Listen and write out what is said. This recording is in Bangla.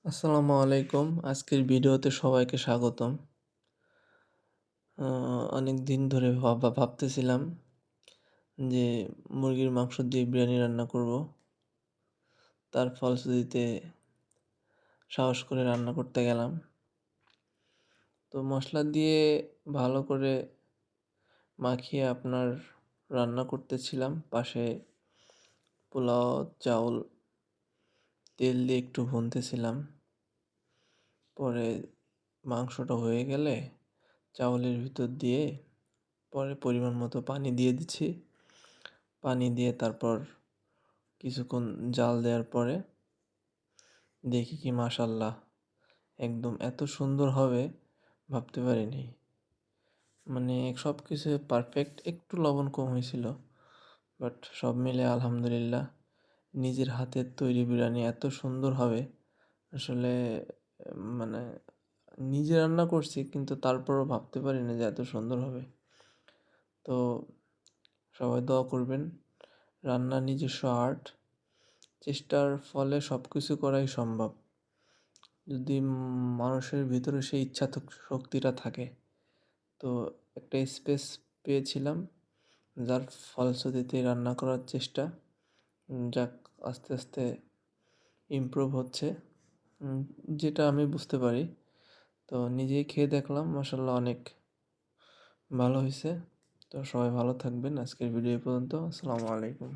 আসসালামু আলাইকুম। আজকের ভিডিওতে সবাইকে স্বাগতম। অনেক দিন ধরে ভাবতেছিলাম যে মুরগির মাংস দিয়ে বিরিয়ানি রান্না করব। তার ফলশ্রুতিতে সাহস করে রান্না করতে গেলাম। তো মসলা দিয়ে ভালো করে মাখিয়ে আপনার রান্না করতেছিলাম। পাশে পোলাও চাউল তেল দিয়ে একটু ভুনতেছিলাম। পরে মাংসটা হয়ে গেলে চাউলের ভিতর দিয়ে পরে পরিমাণ মতো পানি দিয়ে দিচ্ছি। পানি দিয়ে তারপর কিছুক্ষণ জাল দেওয়ার পরে দেখি কি মাশাআল্লাহ একদম এত সুন্দর হবে ভাবতে পারিনি। মানে সব কিছু পারফেক্ট, একটু লবণ কম হয়েছিল, বাট সব মিলে আলহামদুলিল্লাহ নিজের হাতের তৈরি বিরিয়ানি এত সুন্দর হবে আসলে মানে নিজে রান্না করছি কিন্তু তারপরও ভাবতে পারিনি যে এত সুন্দর হবে। তো সবাই দোয়া করবেন। রান্না নিজস্ব আর্ট, চেষ্টার ফলে সব কিছু করাই সম্ভব যদি মানুষের ভিতরে সেই শক্তিটা থাকে। তো একটা স্পেস পেয়েছিলাম যার ফলশ্রুতিতে রান্না করার চেষ্টা, যাক আস্তে আস্তে ইমপ্রুভ হচ্ছে, যেটা আমি বুঝতে পারি। তো নিজেই খেয়ে দেখলাম, মাশাআল্লাহ অনেক ভালো হয়েছে। তো সবাই ভালো থাকবেন। আজকের ভিডিও এই পর্যন্ত। আসসালামু আলাইকুম।